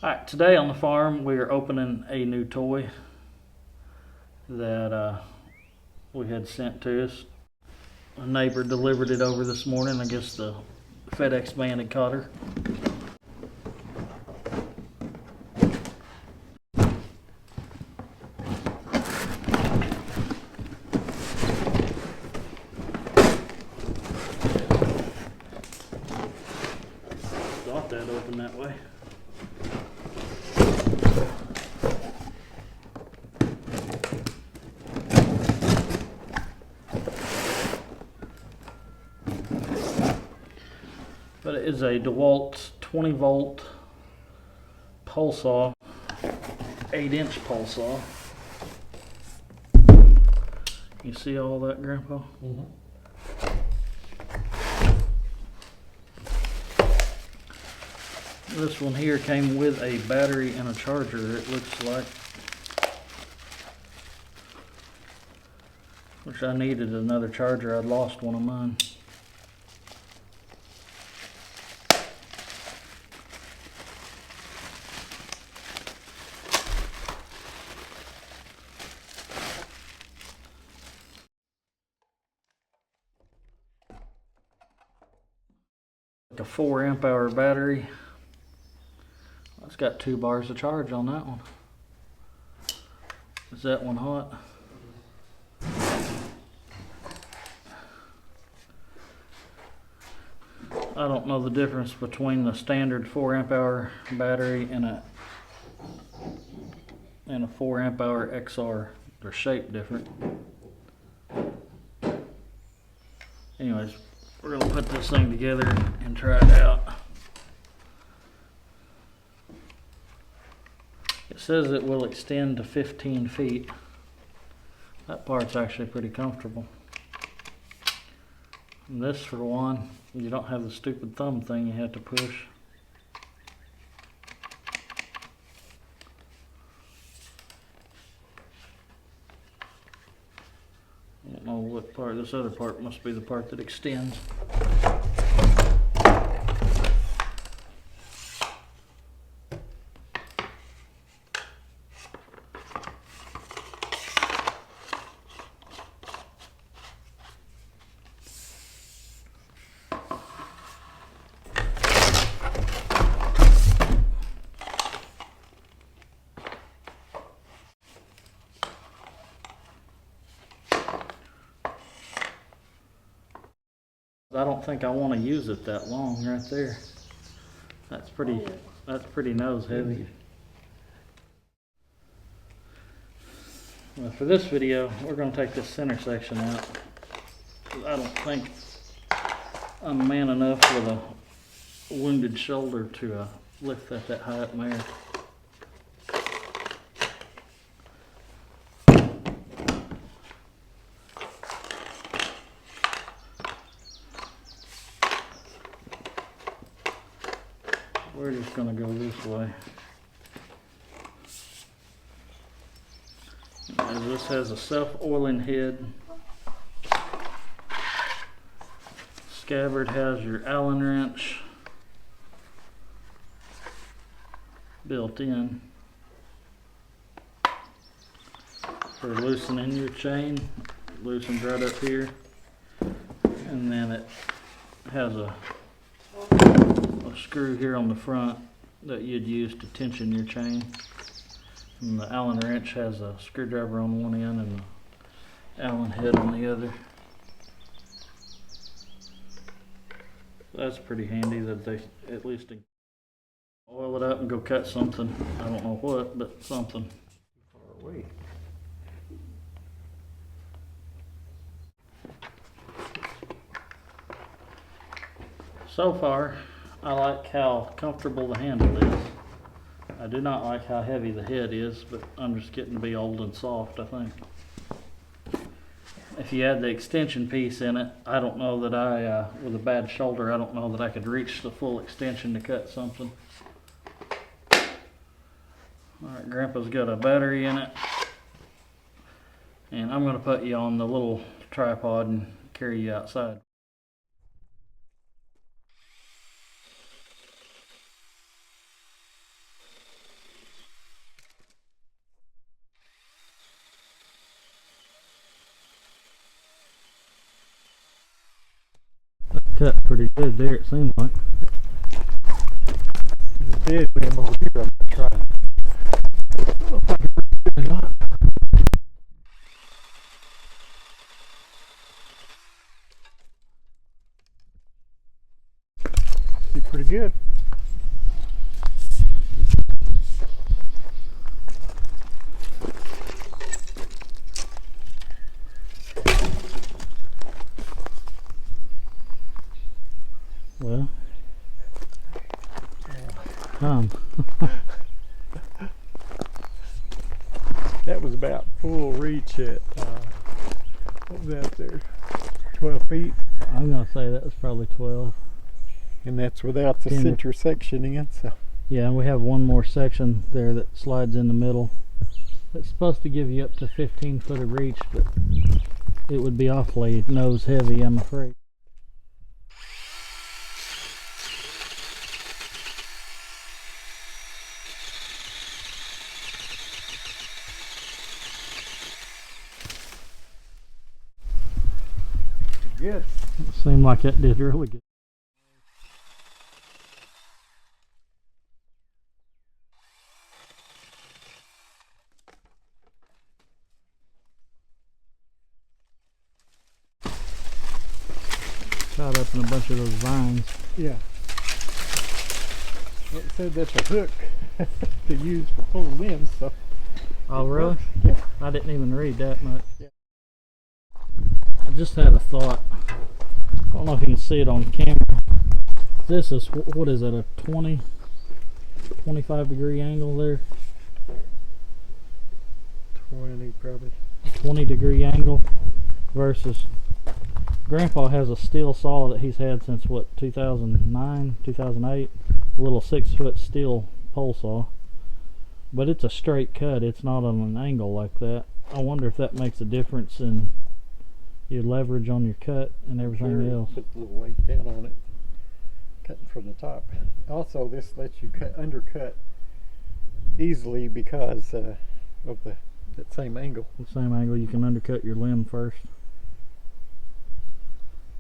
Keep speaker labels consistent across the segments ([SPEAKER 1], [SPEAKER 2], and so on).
[SPEAKER 1] Alright, today on the farm we are opening a new toy that we had sent to us. A neighbor delivered it over this morning. I guess the FedEx man had caught her. Thought that opened that way. But it is a DeWalt's 20 volt pole saw, 8-inch pole saw. You see all that, Grandpa?
[SPEAKER 2] Mm-hmm.
[SPEAKER 1] This one here came with a battery and a charger, it looks like. Wish I needed another charger. I'd lost one of mine. Like a 4 amp hour battery. It's got 2 bars of charge on that one. Is that one hot? I don't know the difference between the standard 4 amp hour battery and a 4 amp hour XR. They're shaped different. Anyways, we're gonna put this thing together and try it out. It says it will extend to 15 feet. That part's actually pretty comfortable. And this, for one, you don't have the stupid thumb thing you have to push. I don't know what part. This other part must be the part that extends. I don't think I want to use it that long right there. That's pretty nose heavy. Well, for this video, we're going to take this center section out. I don't think I'm man enough with a wounded shoulder to lift that high up in the air. We're just going to go this way. And this has a self-oiling head. Scabbard has your Allen wrench built in for loosening your chain. Loosens right up here. And then it has a screw here on the front that you'd use to tension your chain. And the Allen wrench has a screwdriver on one end and the Allen head on the other. That's pretty handy that they at least oil it up and go cut something. I don't know what, but something.
[SPEAKER 2] Far away.
[SPEAKER 1] So far, I like how comfortable the handle is. I do not like how heavy the head is, but I'm just getting to be old and soft, I think. If you add the extension piece in it, I don't know that with a bad shoulder, I don't know that I could reach the full extension to cut something. Alright, Grandpa's got a battery in it. And I'm going to put you on the little tripod and carry you outside. cut pretty good there, it seems like.
[SPEAKER 2] There's a dead limb over here. I'm gonna try. I don't know if I can reach it or not. Be pretty good.
[SPEAKER 1] Well, come.
[SPEAKER 2] That was about full reach at, what was that there? 12 feet.
[SPEAKER 1] I'm gonna say that was probably 12.
[SPEAKER 2] And that's without the
[SPEAKER 1] 10
[SPEAKER 2] center section in, so.
[SPEAKER 1] Yeah, and we have one more section there that slides in the middle. It's supposed to give you up to 15 foot of reach, but it would be awfully nose heavy, I'm afraid.
[SPEAKER 2] Good.
[SPEAKER 1] It seemed like that did really good. Caught up in a bunch of those vines.
[SPEAKER 2] Yeah. Well, it said that's a hook to use for pulling limbs, so.
[SPEAKER 1] Oh, really?
[SPEAKER 2] Yeah.
[SPEAKER 1] I didn't even read that much.
[SPEAKER 2] Yeah.
[SPEAKER 1] I just had a thought. I don't know if you can see it on camera. This is, what is it, a 25 degree angle there?
[SPEAKER 2] 20 probably.
[SPEAKER 1] 20 degree angle versus Grandpa has a steel saw that he's had since what, 2009, 2008, a little 6-foot steel pole saw, but it's a straight cut, it's not on an angle like that. I wonder if that makes a difference in your leverage on your cut and everything
[SPEAKER 2] Sure,
[SPEAKER 1] else.
[SPEAKER 2] put a little weight down on it, cutting from the top. Also, this lets you undercut easily because of that same angle.
[SPEAKER 1] The same angle, you can undercut your limb first.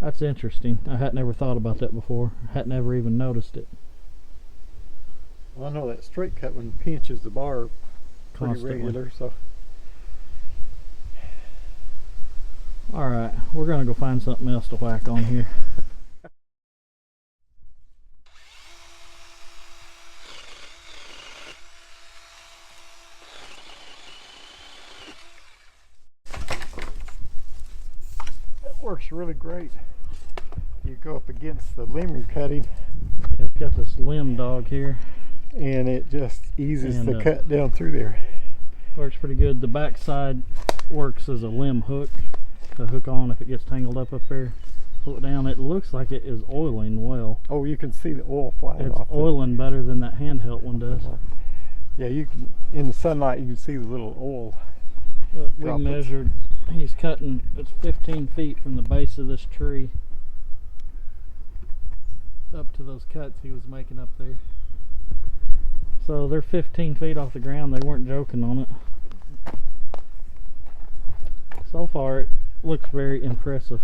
[SPEAKER 1] That's interesting. I hadn't ever thought about that before. I hadn't ever even noticed it.
[SPEAKER 2] Well, I know that straight cut one pinches the bar pretty
[SPEAKER 1] Constantly.
[SPEAKER 2] regular, so.
[SPEAKER 1] Alright, we're gonna go find something else to whack on here.
[SPEAKER 2] That works really great. You go up against the limb you're cutting,
[SPEAKER 1] I've got this limb dog here.
[SPEAKER 2] and it just eases
[SPEAKER 1] And,
[SPEAKER 2] the cut down through there.
[SPEAKER 1] Works pretty good. The back side works as a limb hook to hook on if it gets tangled up there. Pull it down. It looks like it is oiling well.
[SPEAKER 2] Oh, you can see the oil flying
[SPEAKER 1] It's
[SPEAKER 2] off.
[SPEAKER 1] oiling better than that handheld one does.
[SPEAKER 2] Yeah, you can, in the sunlight you can see the little oil.
[SPEAKER 1] But we
[SPEAKER 2] droplets.
[SPEAKER 1] measured, he's cutting, it's 15 feet from the base of this tree up to those cuts he was making up there. So they're 15 feet off the ground. They weren't joking on it. So far it looks very impressive.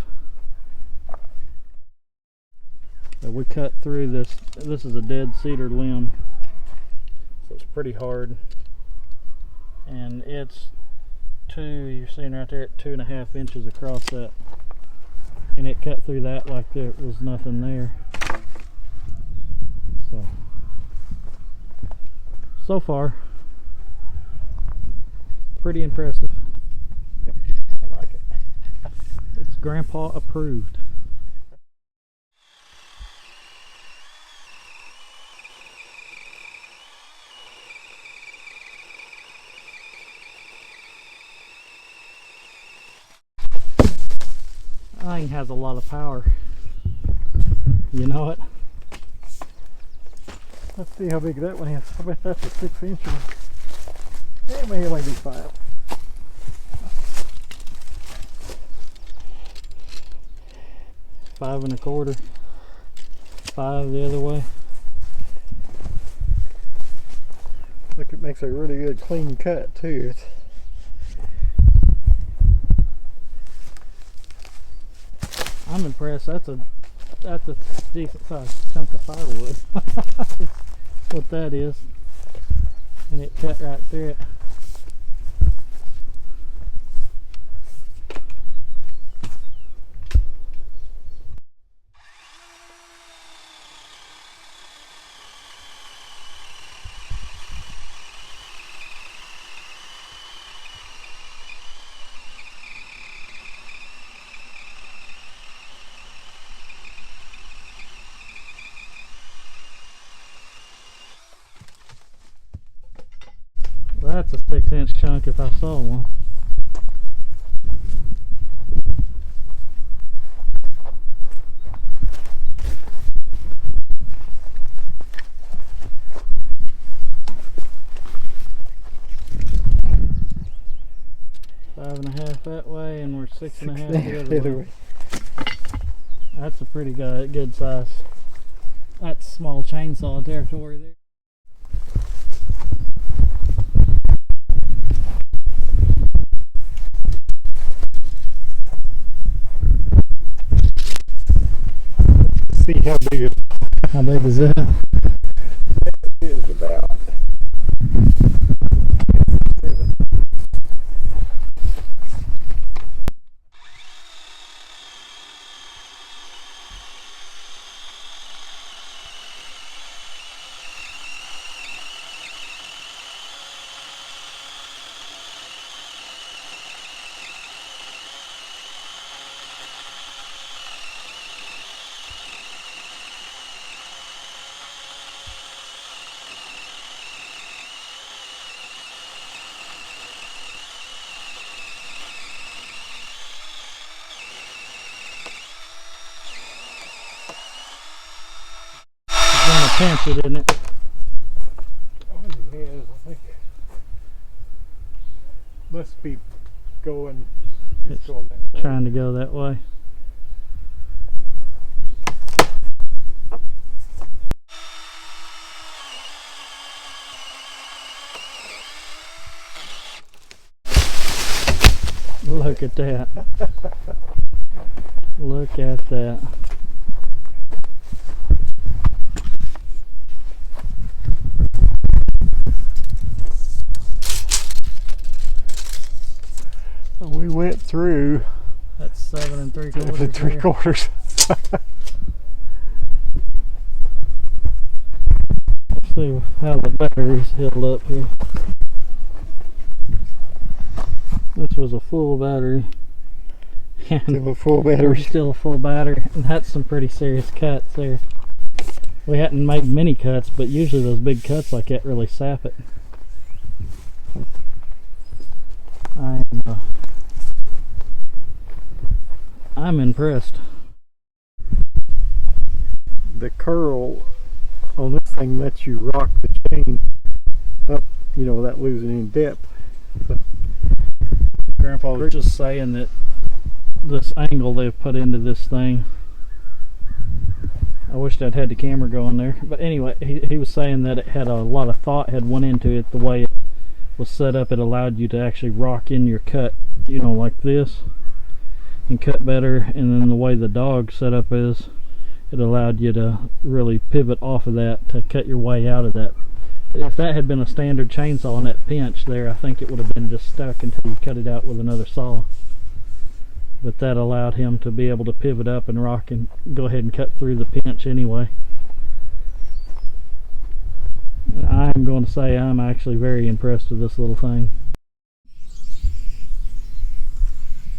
[SPEAKER 1] So we cut through this. This is a dead cedar limb, so it's pretty hard, and it's you're seeing right there at 2.5 inches across that, and it cut through that like there was nothing there. So far pretty impressive.
[SPEAKER 2] I like it.
[SPEAKER 1] It's Grandpa approved. That thing has a lot of power. You know it?
[SPEAKER 2] Let's see how big that one is. I bet that's a 6-inch one. It may only be 5.
[SPEAKER 1] Five and a quarter. 5 the other way.
[SPEAKER 2] Look, it makes a really good clean cut too.
[SPEAKER 1] I'm impressed. That's a That's a decent sized chunk of firewood. That's what that is. And it cut right through it. That's a 6-inch chunk if I saw one. Five and a half that way, and we're 6.5 the other way. That's a pretty good size. That's small chainsaw territory there.
[SPEAKER 2] See how big it is.
[SPEAKER 1] How big is that?
[SPEAKER 2] It is about 7.
[SPEAKER 1] Pinch it, isn't it?
[SPEAKER 2] Oh, yes, I think. Must be going. It's going that way.
[SPEAKER 1] Trying to go that way. Look at that. Look at that.
[SPEAKER 2] We went through.
[SPEAKER 1] That's 7 3/4.
[SPEAKER 2] 7 3/4.
[SPEAKER 1] Let's see how the batteries held up here. This was a full battery. And
[SPEAKER 2] Still a full battery.
[SPEAKER 1] Still a full battery. And that's some pretty serious cuts there. We hadn't made many cuts, but usually those big cuts like that really sap it. I'm impressed.
[SPEAKER 2] The curl on this thing lets you rock the chain up, you know, without losing any depth. So,
[SPEAKER 1] Grandpa was just saying that this angle they've put into this thing, I wished I'd had the camera going there, but anyway, he was saying that it had a lot of thought had went into it. The way it was set up, it allowed you to actually rock in your cut, you know, like this, and cut better. And then the way the dog setup is, it allowed you to really pivot off of that to cut your way out of that. If that had been a standard chainsaw on that pinch there, I think it would have been just stuck until you cut it out with another saw. But that allowed him to be able to pivot up and rock and go ahead and cut through the pinch anyway. I'm going to say I'm actually very impressed with this little thing.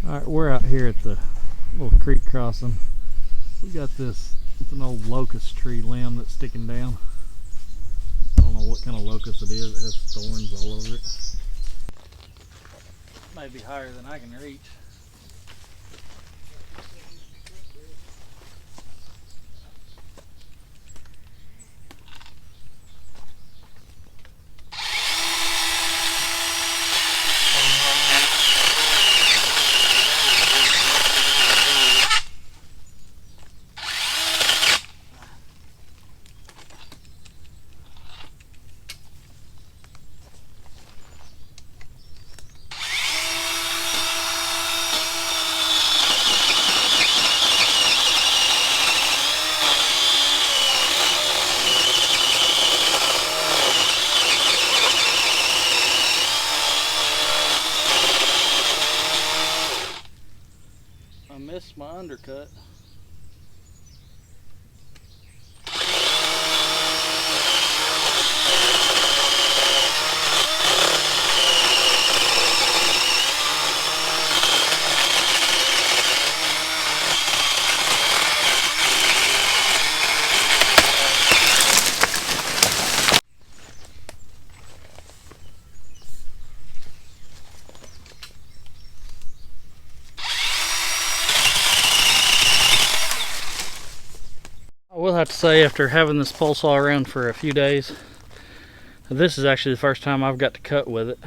[SPEAKER 1] Alright, we're out here at the little creek crossing. We got this, it's an old locust tree limb that's sticking down. I don't know what kind of locust it is. It has thorns all over it. Maybe higher than I can reach. undercut. I will have to say, after having this pole saw around for a few days, this is actually the first time I've got to cut with it.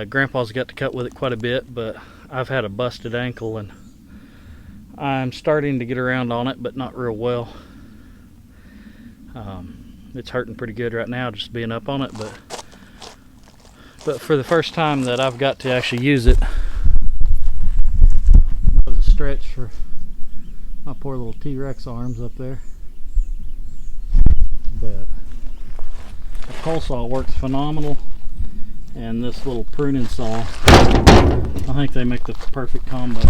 [SPEAKER 1] Grandpa's got to cut with it quite a bit, but I've had a busted ankle and I'm starting to get around on it, but not real well. It's hurting pretty good right now just being up on it, but for the first time that I've got to actually use it, that was a stretch for my poor little T-Rex arms up there. But the pole saw works phenomenal, and this little pruning saw, I think they make the perfect combo.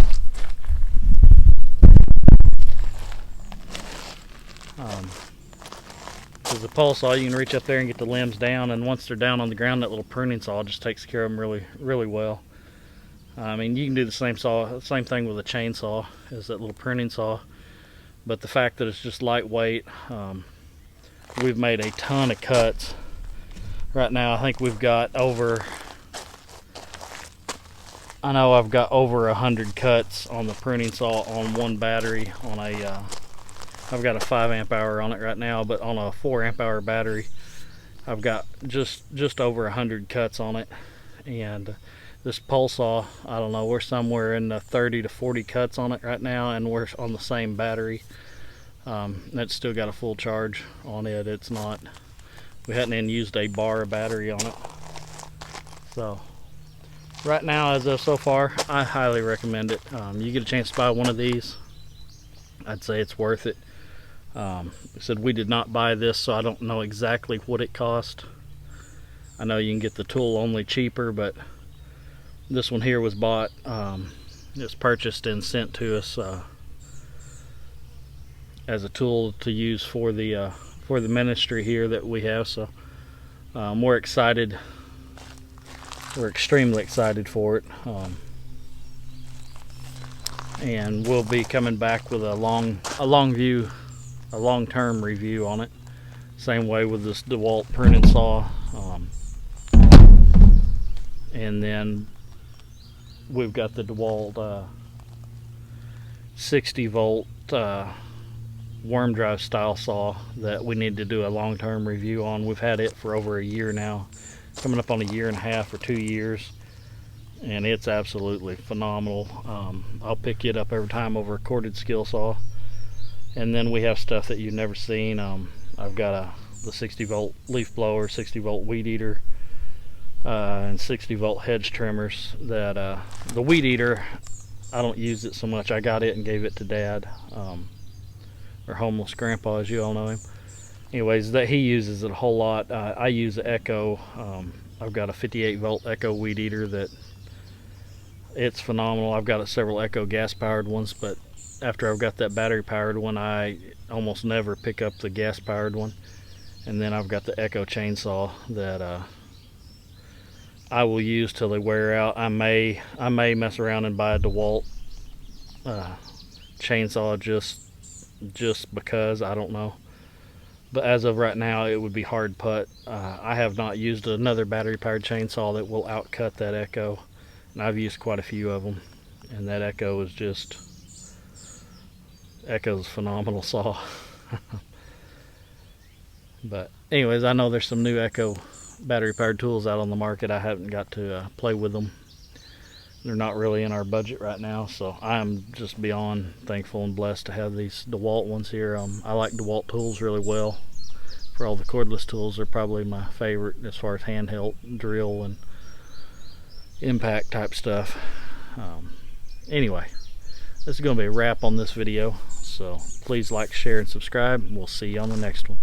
[SPEAKER 1] Because the pole saw, you can reach up there and get the limbs down, and once they're down on the ground, that little pruning saw just takes care of them really well. I mean, you can do the same thing with a chainsaw as that little pruning saw, but the fact that it's just lightweight, we've made a ton of cuts. Right now, I think we've got over, I've got over 100 cuts on the pruning saw on one battery on a, I've got a 5 amp hour on it right now, but on a 4 amp hour battery, I've got just over 100 cuts on it. And this pole saw, I don't know, we're somewhere in the 30 to 40 cuts on it right now, and we're on the same battery. It's still got a full charge on it. It's not, we hadn't even used a bar of battery on it. So right now, as of so far, I highly recommend it. You get a chance to buy one of these, I'd say it's worth it. I said we did not buy this, so I don't know exactly what it cost. I know you can get the tool only cheaper, but this one here was bought, it was purchased and sent to us as a tool to use for the ministry here that we have. So we're excited. We're extremely excited for it, and we'll be coming back with a long-term review on it. Same way with this DeWalt pruning saw, and then we've got the DeWalt 60 volt worm drive style saw that we need to do a long-term review on. We've had it for over a year now, coming up on a year and a half or 2 years, and it's absolutely phenomenal. I'll pick it up every time over a corded skill saw. And then we have stuff that you've never seen. I've got the 60 volt leaf blower, 60 volt weed eater, and 60 volt hedge trimmers. That the weed eater, I don't use it so much. I got it and gave it to Dad, or homeless grandpa, as you all know him. Anyways, that he uses it a whole lot. I use the Echo. I've got a 58 volt Echo weed eater that it's phenomenal. I've got several Echo gas powered ones, but after I've got that battery powered one, I almost never pick up the gas powered one. And then I've got the Echo chainsaw that I will use till they wear out. I may mess around and buy a DeWalt chainsaw just because, I don't know. But as of right now, it would be hard putt. I have not used another battery powered chainsaw that will outcut that Echo, and I've used quite a few of them, and that Echo is just, Echo's a phenomenal saw. But anyways, I know there's some new Echo battery powered tools out on the market. I haven't got to play with them. They're not really in our budget right now, so I'm just beyond thankful and blessed to have these DeWalt ones here. I like DeWalt tools really well. For all the cordless tools, they're probably my favorite as far as handheld drill and impact type stuff. Anyway, this is going to be a wrap on this video, so please like, share, and subscribe. We'll see you on the next one.